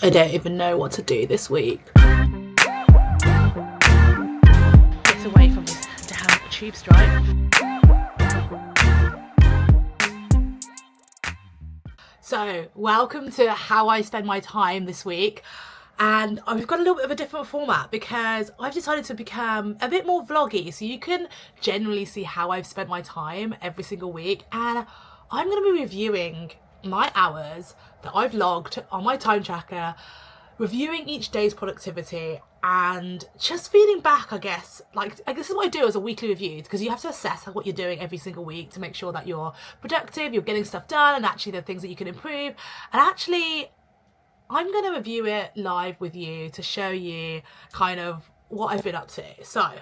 I don't even know what to do this week. Gets away from this damn tube strike. So, welcome to how I spend my time this week. And we've got a little bit of a different format because I've decided to become a bit more vloggy, so you can generally see how I've spent my time every single week. And I'm going to be reviewing my hours that I've logged on my time tracker, reviewing each day's productivity, and just feeding back, I guess. Like this is what I do as a weekly review, because you have to assess what you're doing every single week to make sure that you're productive, you're getting stuff done, and actually there are things that you can improve. And actually, I'm going to review it live with you to show you kind of what I've been up to. So,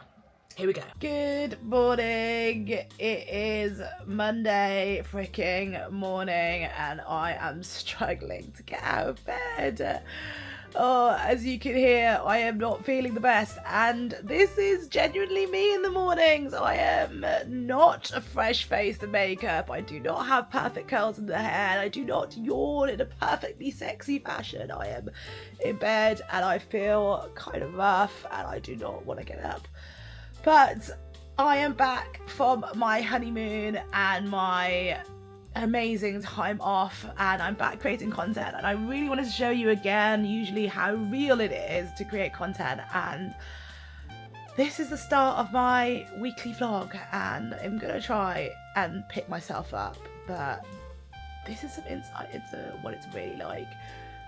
here we go. Good morning. It is Monday freaking morning and I am struggling to get out of bed. Oh, as you can hear, I am not feeling the best, and this is genuinely me in the mornings. I am not a fresh face and makeup. I do not have perfect curls in the hair, and I do not yawn in a perfectly sexy fashion. I am in bed and I feel kind of rough and I do not want to get up. But I am back from my honeymoon and my amazing time off, and I'm back creating content, and I really wanted to show you again usually how real it is to create content. And this is the start of my weekly vlog, and I'm gonna try and pick myself up, but this is some insight into what it's really like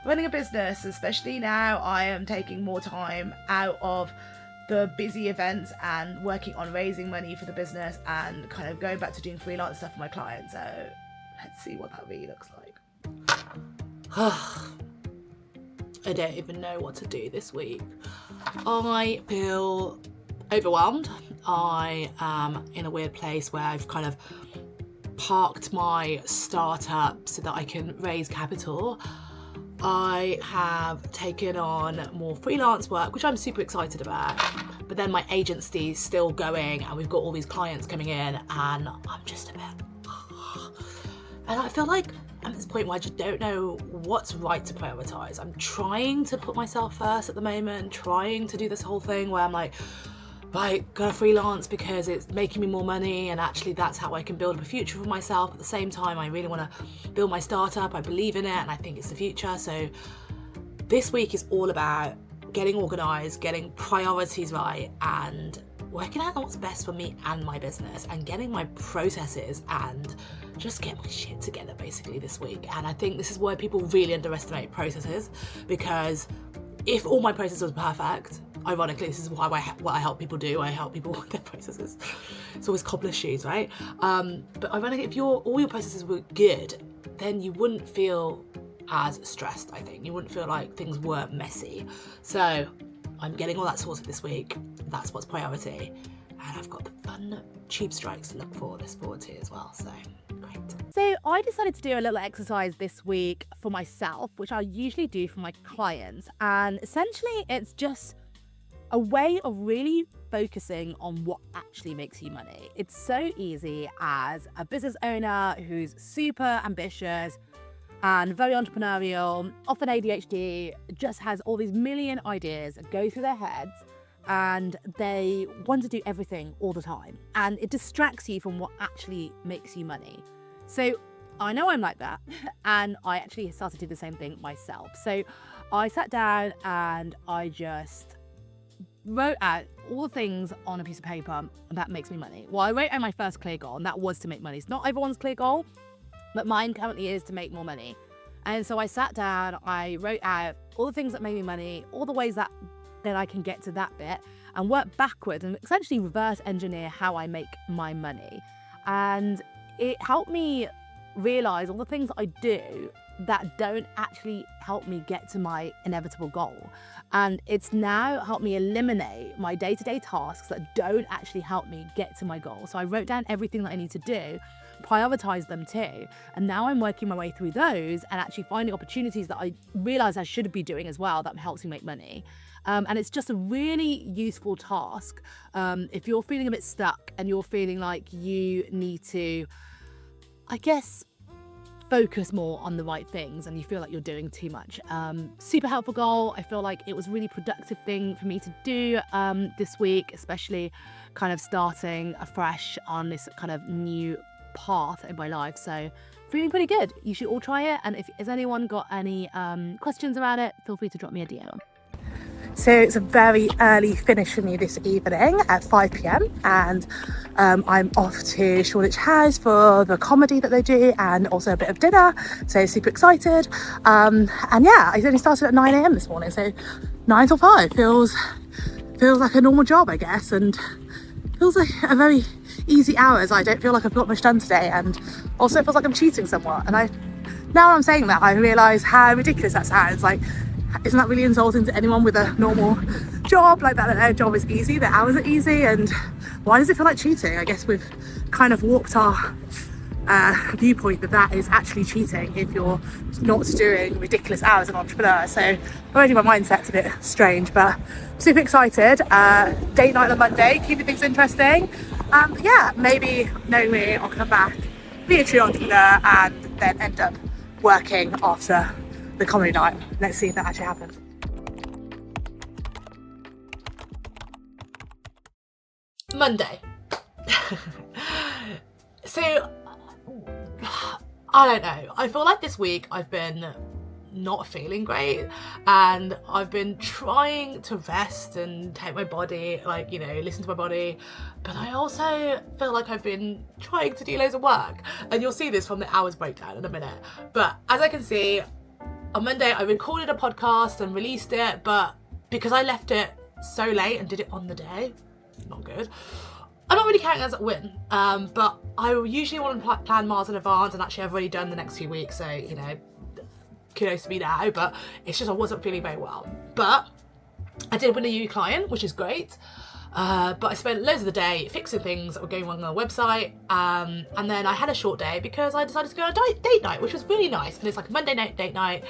running a business, especially now I am taking more time out of the busy events and working on raising money for the business and kind of going back to doing freelance stuff for my clients. So let's see what that really looks like. I don't even know what to do this week. I feel overwhelmed. I am in a weird place where I've kind of parked my startup so that I can raise capital. I have taken on more freelance work, which I'm super excited about, but then my agency is still going and we've got all these clients coming in, and I'm just a bit... And I feel like I'm at this point where I just don't know what's right to prioritize. I'm trying to put myself first at the moment, trying to do this whole thing where I'm like, right, gotta freelance because it's making me more money, and actually that's how I can build a future for myself. At the same time, I really want to build my startup. I believe in it and I think it's the future. So this week is all about getting organized, getting priorities right, and working out what's best for me and my business, and getting my processes and just get my shit together basically this week. And I think this is why people really underestimate processes, because if all my processes were perfect, ironically, this is what I help people do. I help people with their processes. It's always cobbler's shoes, right? But ironically, if all your processes were good, then you wouldn't feel as stressed, I think. You wouldn't feel like things were messy. So I'm getting all that sorted this week. That's what's priority. And I've got the fun tube strikes to look forward to as well. So great. So I decided to do a little exercise this week for myself, which I usually do for my clients. And essentially it's just a way of really focusing on what actually makes you money. It's so easy as a business owner who's super ambitious and very entrepreneurial, often ADHD, just has all these million ideas that go through their heads, and they want to do everything all the time, and it distracts you from what actually makes you money. So I know I'm like that, and I actually started to do the same thing myself. So I sat down and I just wrote out all the things on a piece of paper that makes me money. Well, I wrote out my first clear goal, and that was to make money. It's not everyone's clear goal, but mine currently is to make more money. And so I sat down, I wrote out all the things that make me money, all the ways that then I can get to that bit, and work backwards and essentially reverse engineer how I make my money. And it helped me realize all the things I do that don't actually help me get to my inevitable goal. And it's now helped me eliminate my day-to-day tasks that don't actually help me get to my goal. So I wrote down everything that I need to do, prioritize them too. And now I'm working my way through those and actually finding opportunities that I realize I should be doing as well that helps me make money. And it's just a really useful task. If you're feeling a bit stuck and you're feeling like you need to, I guess, focus more on the right things and you feel like you're doing too much. Super helpful goal. I feel like it was a really productive thing for me to do this week, especially kind of starting afresh on this kind of new path in my life. So feeling pretty good. You should all try it. And if has anyone got any questions around it, feel free to drop me a DM. So it's a very early finish for me this evening at 5 p.m. and I'm off to Shoreditch House for the comedy that they do and also a bit of dinner. So super excited. And yeah, I only started at 9 a.m. this morning. So 9 till 5 feels like a normal job, I guess. And feels like a very easy hours. I don't feel like I've got much done today. And also it feels like I'm cheating somewhat. And now I'm saying that, I realise how ridiculous that sounds. Like, isn't that really insulting to anyone with a normal job? Like that their job is easy, their hours are easy, and why does it feel like cheating? I guess we've kind of warped our viewpoint that is actually cheating if you're not doing ridiculous hours as an entrepreneur. So already my mindset's a bit strange, but super excited. Date night on Monday, keeping things interesting. Yeah, maybe knowing me, I'll come back, be a true entrepreneur, and then end up working after the comedy night. Let's see if that actually happens. Monday. So, I don't know. I feel like this week I've been not feeling great and I've been trying to rest and take my body, like, you know, listen to my body, but I also feel like I've been trying to do loads of work, and you'll see this from the hours breakdown in a minute. But as I can see, on Monday, I recorded a podcast and released it, but because I left it so late and did it on the day, not good. I'm not really counting as a win, but I usually want to plan miles in advance, and actually I've already done the next few weeks, so, you know, kudos to me now, but it's just I wasn't feeling very well. But I did win a new client, which is great. But I spent loads of the day fixing things that were going wrong on the website, and then I had a short day because I decided to go on a date night, which was really nice. And it's like a Monday night date night,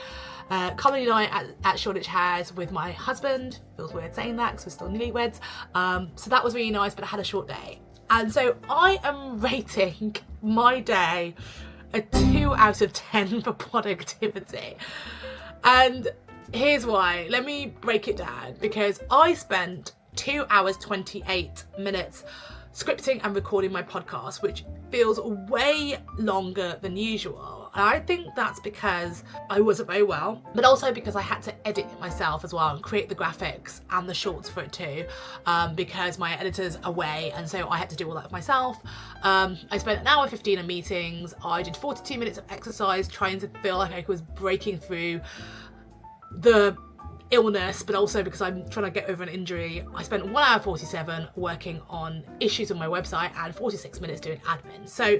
comedy night at Shoreditch House with my husband. Feels weird saying that because we're still newlyweds. So that was really nice, but I had a short day. And so I am rating my day a 2 out of 10 for productivity. And here's why. Let me break it down, because I spent 2 hours 28 minutes scripting and recording my podcast, which feels way longer than usual. And I think that's because I wasn't very well, but also because I had to edit it myself as well and create the graphics and the shorts for it too, because my editor's away, and so I had to do all that myself. I spent an hour 15 in meetings. I did 42 minutes of exercise, trying to feel like I was breaking through the illness, but also because I'm trying to get over an injury. I spent 1 hour 47 working on issues on my website and 46 minutes doing admin. So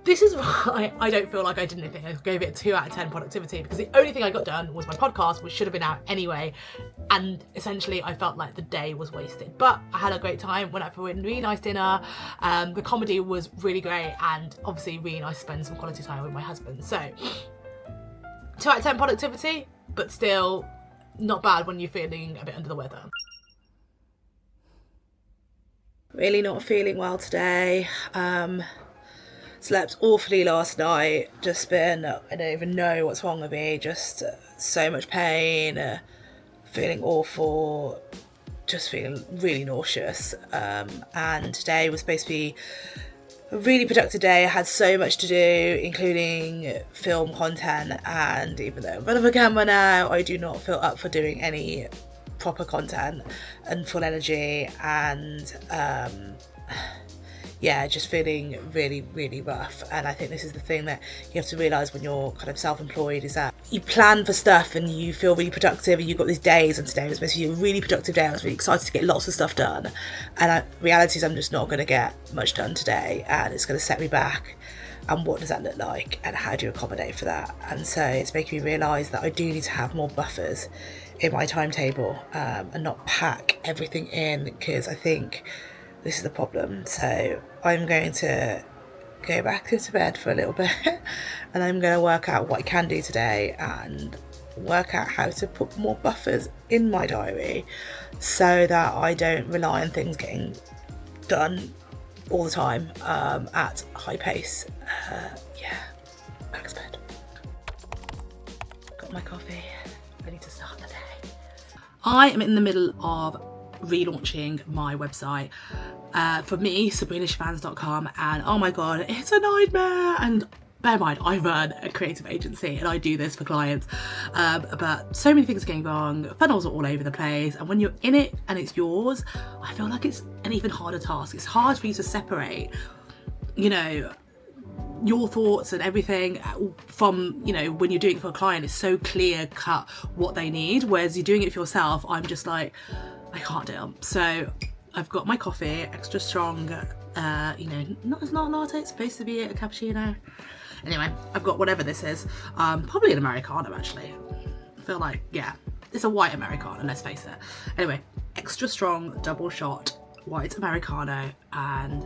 this is why I don't feel like I did anything. I gave it a 2 out of 10 productivity, because the only thing I got done was my podcast, which should have been out anyway, and essentially I felt like the day was wasted. But I had a great time, went out for a really nice dinner. The comedy was really great, and obviously really nice to spend some quality time with my husband. So 2 out of 10 productivity, but still not bad when you're feeling a bit under the weather. Really not feeling well today. Slept awfully last night. Just been, I don't even know what's wrong with me. Just so much pain, feeling awful, just feeling really nauseous. And today was supposed to be a really productive day. I had so much to do, including film content, and even though I'm in front of a camera now, I do not feel up for doing any proper content and full energy, and yeah, just feeling really, really rough. And I think this is the thing that you have to realise when you're kind of self-employed, is that you plan for stuff and you feel really productive, and you've got these days, and today was supposed to be a really productive day. I was really excited to get lots of stuff done, and reality is I'm just not going to get much done today, and it's going to set me back. And what does that look like, and how do you accommodate for that? And so it's making me realise that I do need to have more buffers in my timetable, and not pack everything in, because I think this is the problem. So I'm going to go back into bed for a little bit and I'm going to work out what I can do today and work out how to put more buffers in my diary so that I don't rely on things getting done all the time at high pace. Yeah, back to bed. got my coffee, ready to start the day. I am in the middle of relaunching my website. For me, sabrinashfans.com, and oh my god, it's a nightmare. And bear in mind, I run a creative agency and I do this for clients, but so many things are going wrong, funnels are all over the place, and when you're in it and it's yours, I feel like it's an even harder task. It's hard for you to separate, you know, your thoughts and everything from, you know, when you're doing it for a client, it's so clear cut what they need, whereas you're doing it for yourself, I'm just like, I can't do it. So I've got my coffee, extra strong, you know, it's not a latte, it's supposed to be a cappuccino. Anyway, I've got whatever this is, probably an Americano actually. I feel like, yeah, it's a white Americano, let's face it. Anyway, extra strong, double shot, white Americano, and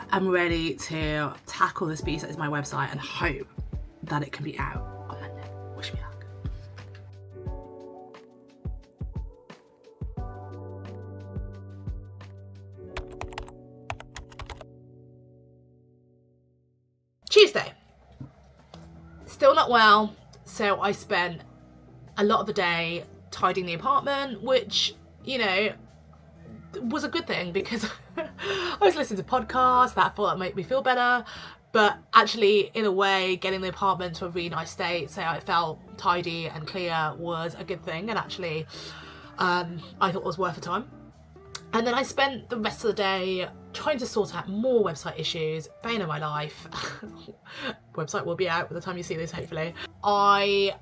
I'm ready to tackle this beast that is my website and hope that it can be out on Monday. Wish me luck. Tuesday. Still not well, so I spent a lot of the day tidying the apartment, which, you know, was a good thing because I was listening to podcasts that I thought that made me feel better, but actually, in a way, getting the apartment to a really nice state so I felt tidy and clear was a good thing, and actually I thought it was worth the time. And then I spent the rest of the day trying to sort out more website issues, bane of my life. Website will be out by the time you see this, hopefully. I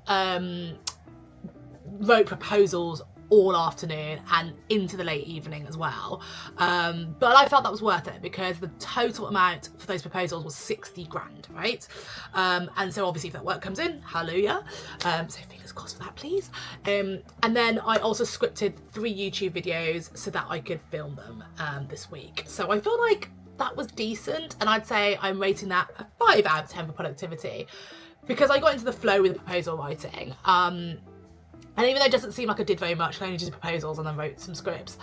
wrote proposals all afternoon and into the late evening as well. But I felt that was worth it because the total amount for those proposals was 60 grand, right? And so obviously if that work comes in, hallelujah. So fingers crossed for that, please. And then I also scripted 3 YouTube videos so that I could film them this week. So I feel like that was decent, and I'd say I'm rating that a 5 out of 10 for productivity because I got into the flow with the proposal writing. And even though it doesn't seem like I did very much, I only did proposals and then wrote some scripts,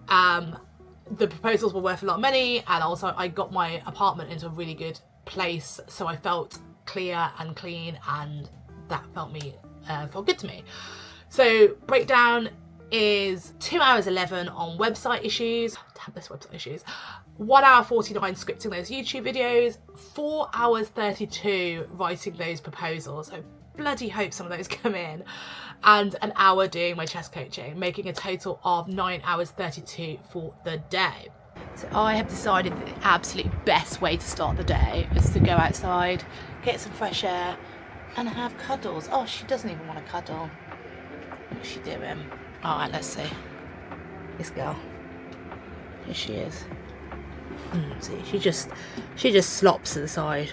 the proposals were worth a lot of money, and also I got my apartment into a really good place, so I felt clear and clean, and that felt good to me. So breakdown is 2 hours 11 on website issues, damn this website issues, 1 hour 49 scripting those YouTube videos, 4 hours 32 writing those proposals, so bloody hope some of those come in, and an hour doing my chess coaching, making a total of 9 hours 32 for the day. So I have decided that the absolute best way to start the day is to go outside, get some fresh air, and have cuddles. Oh, she doesn't even want to cuddle. What's she doing? All right, let's see. This girl. Here she is. See, she just slops to the side.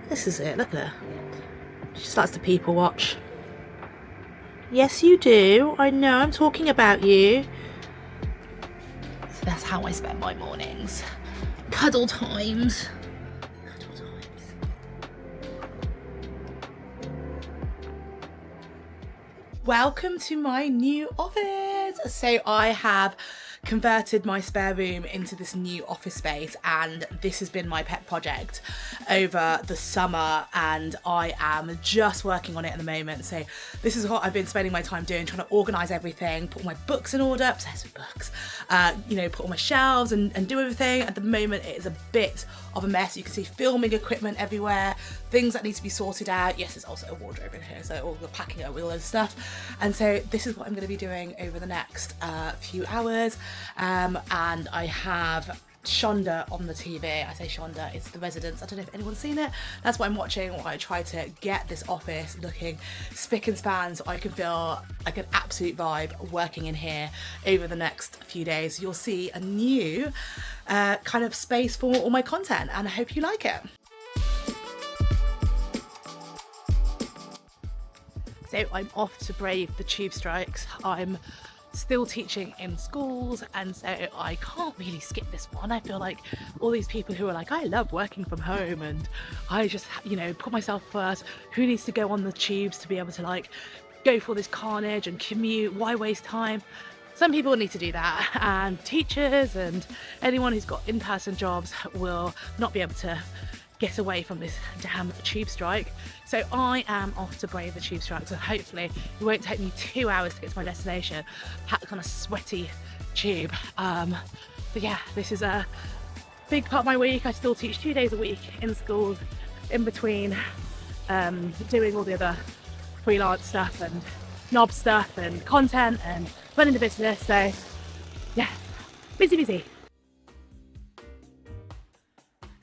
This is it. Look at her. She starts to people watch. Yes, you do. I know, I'm talking about you. So that's how I spend my mornings. Cuddle times. Cuddle times. Welcome to my new office. So I have converted my spare room into this new office space, and this has been my pet project over the summer, and I am just working on it at the moment. So this is what I've been spending my time doing, trying to organise everything, put all my books in order, obsessed with books, you know, put all my shelves and do everything. At the moment it is a bit of a mess. You can see filming equipment everywhere, things that need to be sorted out. Yes, there's also a wardrobe in here, so all the packing up with all those stuff. And so this is what I'm going to be doing over the next few hours. And I have Shonda on the TV. I say Shonda, it's The Residence. I don't know if anyone's seen it. That's what I'm watching while I try to get this office looking spick and span so I can feel like an absolute vibe working in here over the next few days. You'll see a new kind of space for all my content, and I hope you like it. So I'm off to brave the tube strikes. I'm still teaching in schools, and so I can't really skip this one. I feel like all these people who are like, I love working from home and I just, you know, put myself first. Who needs to go on the tubes to be able to like go for this carnage and commute? Why waste time? Some people need to do that, and teachers and anyone who's got in-person jobs will not be able to get away from this damn tube strike. So I am off to brave the tube strike. So hopefully it won't take me 2 hours to get to my destination. Packed on a sweaty tube. But yeah, this is a big part of my week. I still teach 2 days a week in schools, in between doing all the other freelance stuff and knob stuff and content and running the business. So yeah, busy.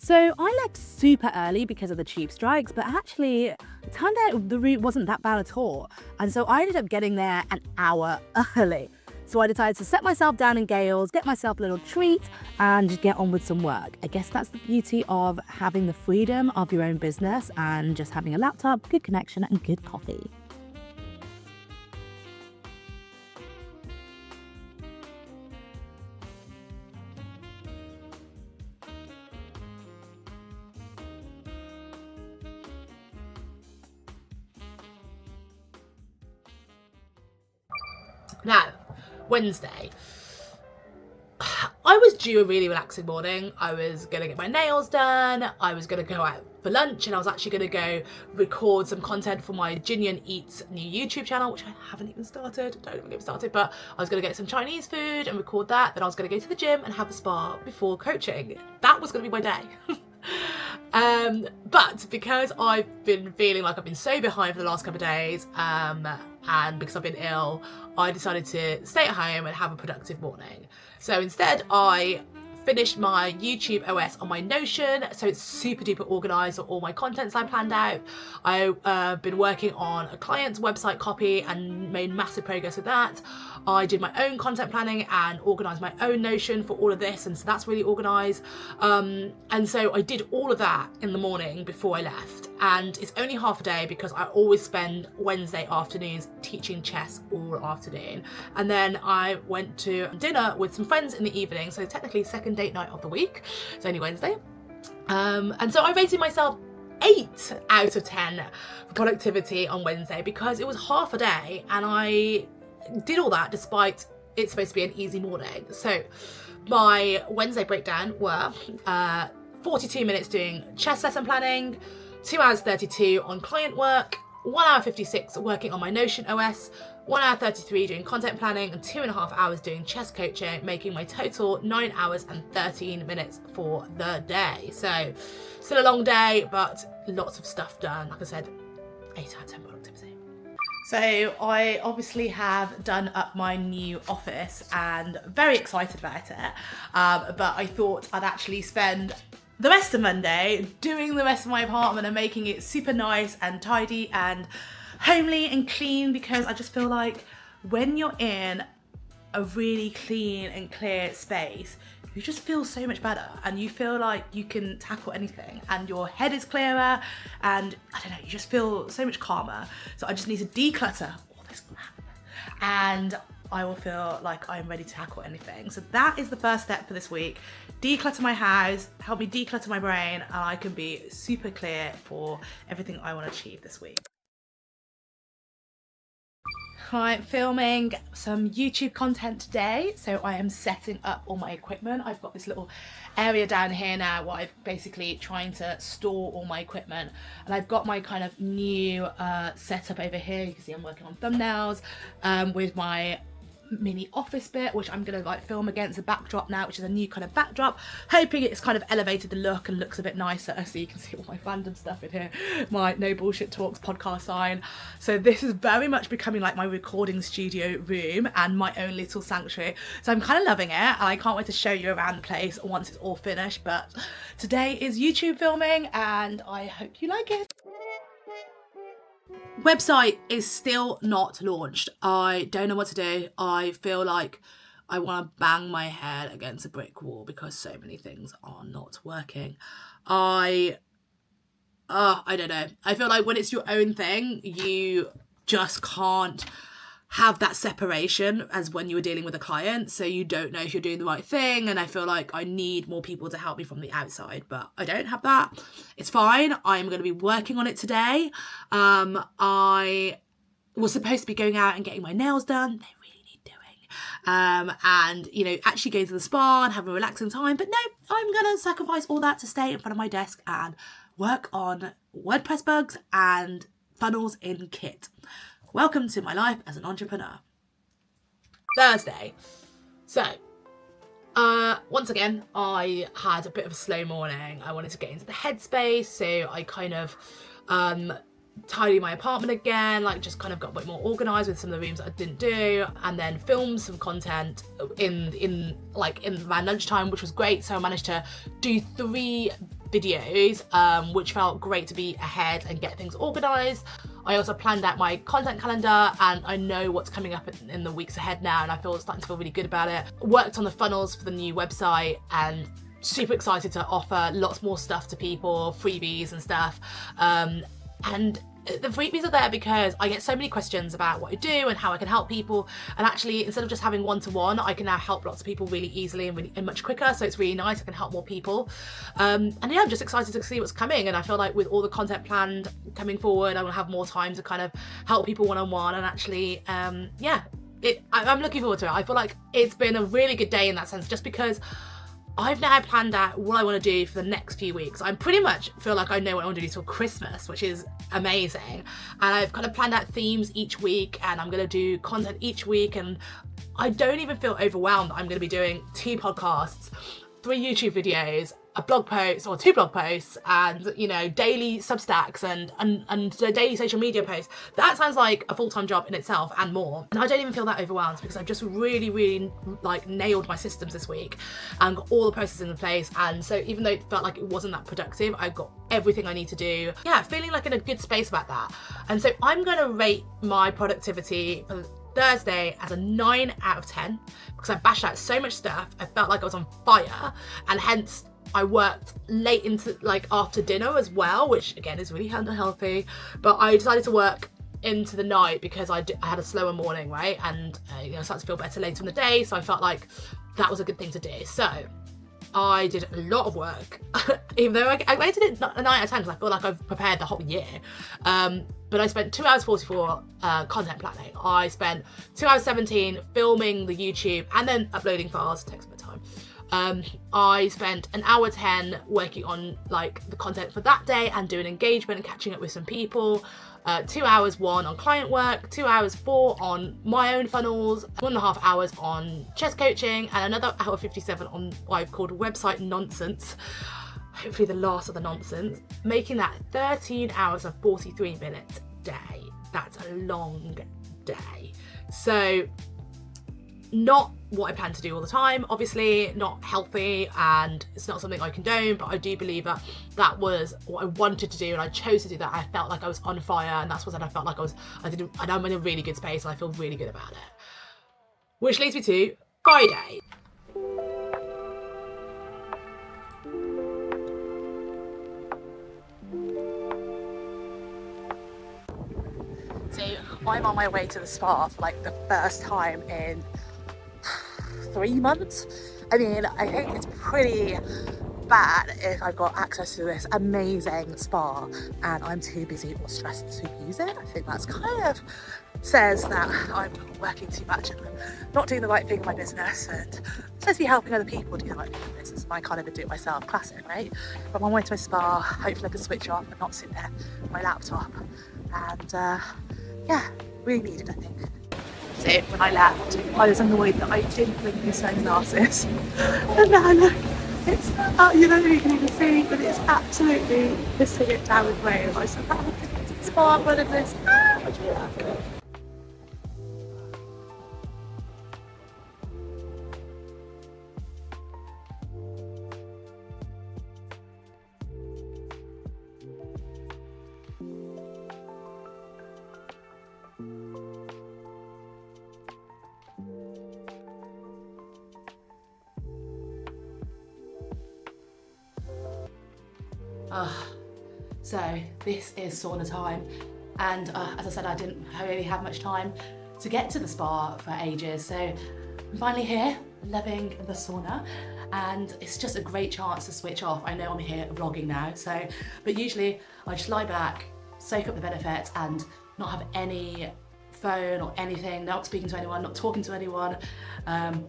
So I left super early because of the tube strikes, but actually it turned out the route wasn't that bad at all. And so I ended up getting there an hour early. So I decided to set myself down in Gales, get myself a little treat and just get on with some work. I guess that's the beauty of having the freedom of your own business and just having a laptop, good connection and good coffee. Now, Wednesday, I was due a really relaxing morning. I was going to get my nails done, I was going to go out for lunch, and I was actually going to go record some content for my Jinyan Eats new YouTube channel, which I haven't even started, don't even get started, but I was going to get some Chinese food and record that. Then I was going to go to the gym and have a spa before coaching. That was going to be my day. But because I've been feeling like I've been so behind for the last couple of days, and because I've been ill, I decided to stay at home and have a productive morning. So instead I finished my YouTube OS on my Notion, so it's super duper organised with all my contents I planned out. I've been working on a client's website copy and made massive progress with that. I did my own content planning and organised my own Notion for all of this, and so that's really organised. And so I did all of that in the morning before I left, and it's only half a day because I always spend Wednesday afternoons teaching chess all afternoon, and then I went to dinner with some friends in the evening, so technically second date night of the week. It's only Wednesday. And so I rated myself 8 out of 10 for productivity on Wednesday because it was half a day and I did all that despite it's supposed to be an easy morning. So my Wednesday breakdown were 42 minutes doing chess lesson planning, 2 hours 32 on client work, 1 hour 56 working on my Notion OS, 1 hour 33 doing content planning, and 2.5 hours doing chess coaching, making my total 9 hours and 13 minutes for the day. So still a long day, but lots of stuff done. Like I said, 8 out of 10 productivity. So I obviously have done up my new office and very excited about it. But I thought I'd actually spend the rest of Monday doing the rest of my apartment and making it super nice and tidy and homely and clean, because I just feel like when you're in a really clean and clear space, you just feel so much better and you feel like you can tackle anything and your head is clearer and I don't know, you just feel so much calmer. So I just need to declutter all this crap and I will feel like I'm ready to tackle anything. So that is the first step for this week. Declutter my house, help me declutter my brain, and I can be super clear for everything I want to achieve this week. I'm filming some YouTube content today, so I am setting up all my equipment. I've got this little area down here now where I'm basically trying to store all my equipment, and I've got my kind of new setup over here. You can see I'm working on thumbnails with my mini office bit, which I'm gonna like film against a backdrop now, which is a new kind of backdrop, hoping it's kind of elevated the look and looks a bit nicer, so you can see all my fandom stuff in here, my No Bullshit Talks podcast sign. So this is very much becoming like my recording studio room and my own little sanctuary, so I'm kind of loving it and I can't wait to show you around the place once it's all finished. But today is YouTube filming and I hope you like it. Website is still not launched. I don't know what to do. I feel like I want to bang my head against a brick wall because so many things are not working. I don't know. I feel like when it's your own thing, you just can't have that separation as when you were dealing with a client, so you don't know if you're doing the right thing, and I feel like I need more people to help me from the outside, but I don't have that. It's fine. I'm going to be working on it today. I was supposed to be going out and getting my nails done. They really need doing. And, you know, actually going to the spa and have a relaxing time, but no, I'm going to sacrifice all that to stay in front of my desk and work on WordPress bugs and funnels in Kit. Welcome to my life as an entrepreneur. Thursday. So, once again, I had a bit of a slow morning. I wanted to get into the headspace, so I kind of tidy my apartment again, like just kind of got a bit more organised with some of the rooms that I didn't do, and then filmed some content in my lunchtime, which was great. So I managed to do 3 videos, which felt great to be ahead and get things organised. I also planned out my content calendar and I know what's coming up in the weeks ahead now, and I feel starting to feel really good about it. Worked on the funnels for the new website and super excited to offer lots more stuff to people, freebies and stuff. And the freebies are there because I get so many questions about what I do and how I can help people, and actually instead of just having one-to-one, I can now help lots of people really easily and much quicker, so it's really nice. I can help more people, and yeah, I'm just excited to see what's coming, and I feel like with all the content planned coming forward, I will have more time to kind of help people one-on-one, and actually I'm looking forward to it. I feel like it's been a really good day in that sense, just because I've now planned out what I want to do for the next few weeks. I pretty much feel like I know what I want to do till Christmas, which is amazing. And I've kind of planned out themes each week, and I'm going to do content each week. And I don't even feel overwhelmed. I'm going to be doing 2 podcasts, 3 YouTube videos, a blog post or 2 blog posts, and daily Substacks and daily social media posts. That sounds like a full-time job in itself and more, and I don't even feel that overwhelmed because I've just really nailed my systems this week and got all the processes in place. And so even though it felt like it wasn't that productive, I've got everything I need to do. Feeling like in a good space about that. And so I'm going to rate my productivity for Thursday as a 9 out of 10 because I bashed out so much stuff. I felt like I was on fire, and hence I worked late into after dinner as well, which again is really unhealthy, but I decided to work into the night because I had a slower morning, right? And I started to feel better later in the day, so I felt like that was a good thing to do. So I did a lot of work, even though I rated it a 9 out of 10 because I feel like I've prepared the whole year. But I spent 2 hours 44 content planning. I spent 2 hours 17 filming the YouTube and then uploading files. It takes a bit of time. I spent 1 hour 10 working on the content for that day and doing engagement and catching up with some people. 2 hours 1 on client work, 2 hours 4 on my own funnels, 1.5 hours on chess coaching, and another hour 57 on what I've called website nonsense. Hopefully the last of the nonsense, making that 13 hours of 43-minute day. That's a long day. So not what I plan to do all the time, obviously not healthy, and it's not something I condone, but I do believe that that was what I wanted to do and I chose to do that. I felt like I was on fire, and that's what I felt like I'm in a really good space and I feel really good about it. Which leads me to Friday. So I'm on my way to the spa for the first time in 3 months. I mean, I think it's pretty bad if I've got access to this amazing spa and I'm too busy or stressed to use it. I think that's kind of says that I'm working too much and I'm not doing the right thing in my business, and I'm supposed to be helping other people do the right thing in business, and I can't even do it myself. Classic, right? But I'm on my way to my spa. Hopefully I can switch off and not sit there on my laptop, and really needed, I think. So when I left, I was annoyed that I didn't bring my sunglasses. And now look, it's you can even see, but it's absolutely pissing it down with rain. I said, I'm going to the spa in front of this. Watch me luck. So this is sauna time, and as I said, I didn't really have much time to get to the spa for ages, so I'm finally here, loving the sauna, and it's just a great chance to switch off. I know I'm here vlogging now, but usually I just lie back, soak up the benefits, and not have any phone or anything, not speaking to anyone, not talking to anyone,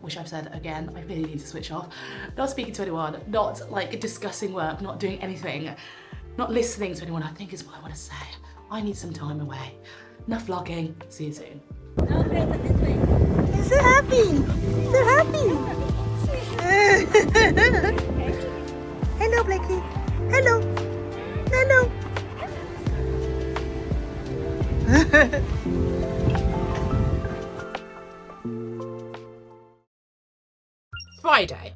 which I've said again, I really need to switch off, not speaking to anyone, not discussing work, not doing anything, not listening to anyone, I think is what I want to say. I need some time away. Enough vlogging. See you soon. No, this way. He's so happy. So happy. Hello, Blakey. Hello. Hello. Friday.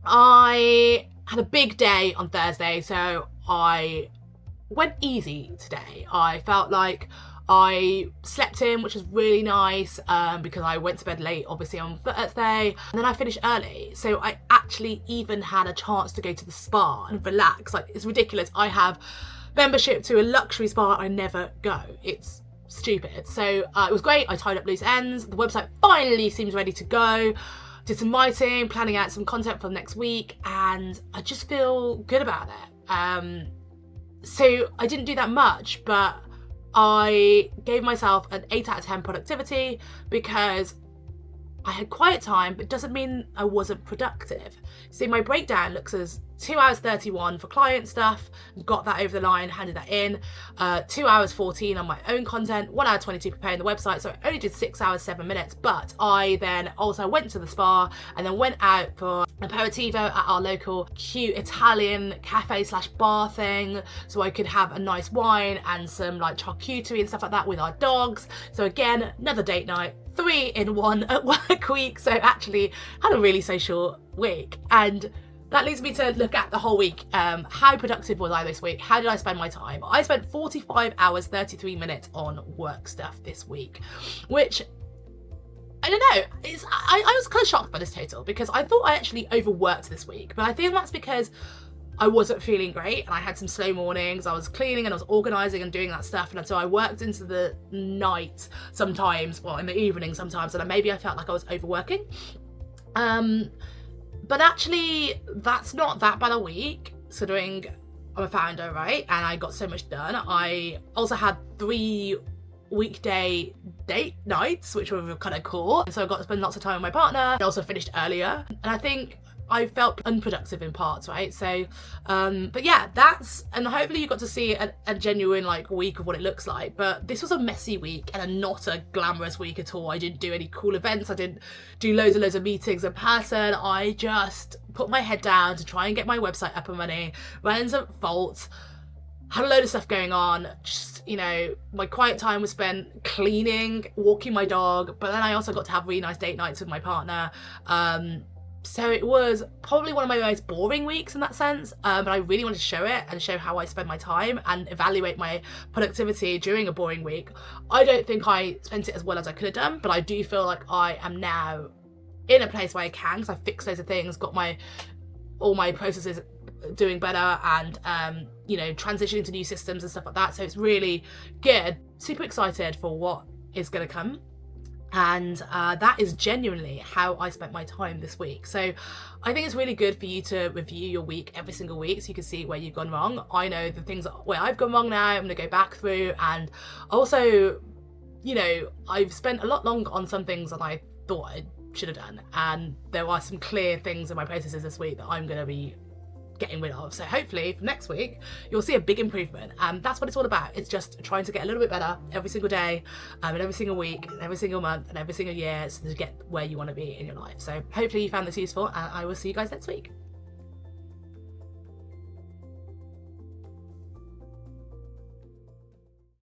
I had a big day on Thursday, so I went easy today. I felt like I slept in, which was really nice, because I went to bed late, obviously, on Thursday, and then I finished early. So I actually even had a chance to go to the spa and relax. Like, it's ridiculous. I have membership to a luxury spa. I never go. It's stupid. So it was great. I tied up loose ends. The website finally seems ready to go. Did some writing, planning out some content for the next week, and I just feel good about it. So I didn't do that much, but I gave myself an 8 out of 10 productivity because I had quiet time, but doesn't mean I wasn't productive. See, my breakdown looks as 2 hours 31 for client stuff, got that over the line, handed that in, 2 hours 14 on my own content, 1 hour 22 preparing the website, so I only did 6 hours 7 minutes, but I then also went to the spa and then went out for aperitivo at our local cute Italian cafe slash bar thing, so I could have a nice wine and some like charcuterie and stuff like that with our dogs. So again, another date night, 3 in 1 at work week, so actually had a really social week. And that leads me to look at the whole week. How productive was I this week? How did I spend my time? I spent 45 hours 33 minutes on work stuff this week, which I don't know, I was kind of shocked by this total because I thought I actually overworked this week, but I think that's because I wasn't feeling great and I had some slow mornings. I was cleaning and I was organising and doing that stuff, and so I worked into the night sometimes, well, in the evening sometimes, and maybe I felt like I was overworking. But actually, that's not that bad a week, considering I'm a founder, right? And I got so much done. I also had 3 weekday date nights, which were kind of cool. So I got to spend lots of time with my partner. I also finished earlier. And I think I felt unproductive in parts, right? So, but yeah, and hopefully you got to see a genuine like week of what it looks like. But this was a messy week and not a glamorous week at all. I didn't do any cool events. I didn't do loads of meetings in person. I just put my head down to try and get my website up and running, ran into faults, had a load of stuff going on. Just, you know, my quiet time was spent cleaning, walking my dog, but then I also got to have really nice date nights with my partner. So it was probably one of my most boring weeks in that sense, but I really wanted to show it and show how I spend my time and evaluate my productivity during a boring week. I don't think I spent it as well as I could have done, but I do feel like I am now in a place where I can, because I fixed loads of things, got all my processes doing better, and you know, transitioning to new systems and stuff like that. So it's really good. Super excited for what is going to come. And that is genuinely how I spent my time this week. So I think it's really good for you to review your week every single week so you can see where you've gone wrong. I know the things where I've gone wrong now, I'm going to go back through, and also, you know, I've spent a lot longer on some things than I thought I should have done, and there are some clear things in my processes this week that I'm going to be getting rid of. So hopefully for next week you'll see a big improvement, and that's what it's all about. It's just trying to get a little bit better every single day, and every single week, and every single month, and every single year, so to get where you want to be in your life. So hopefully you found this useful, and I will see you guys next week.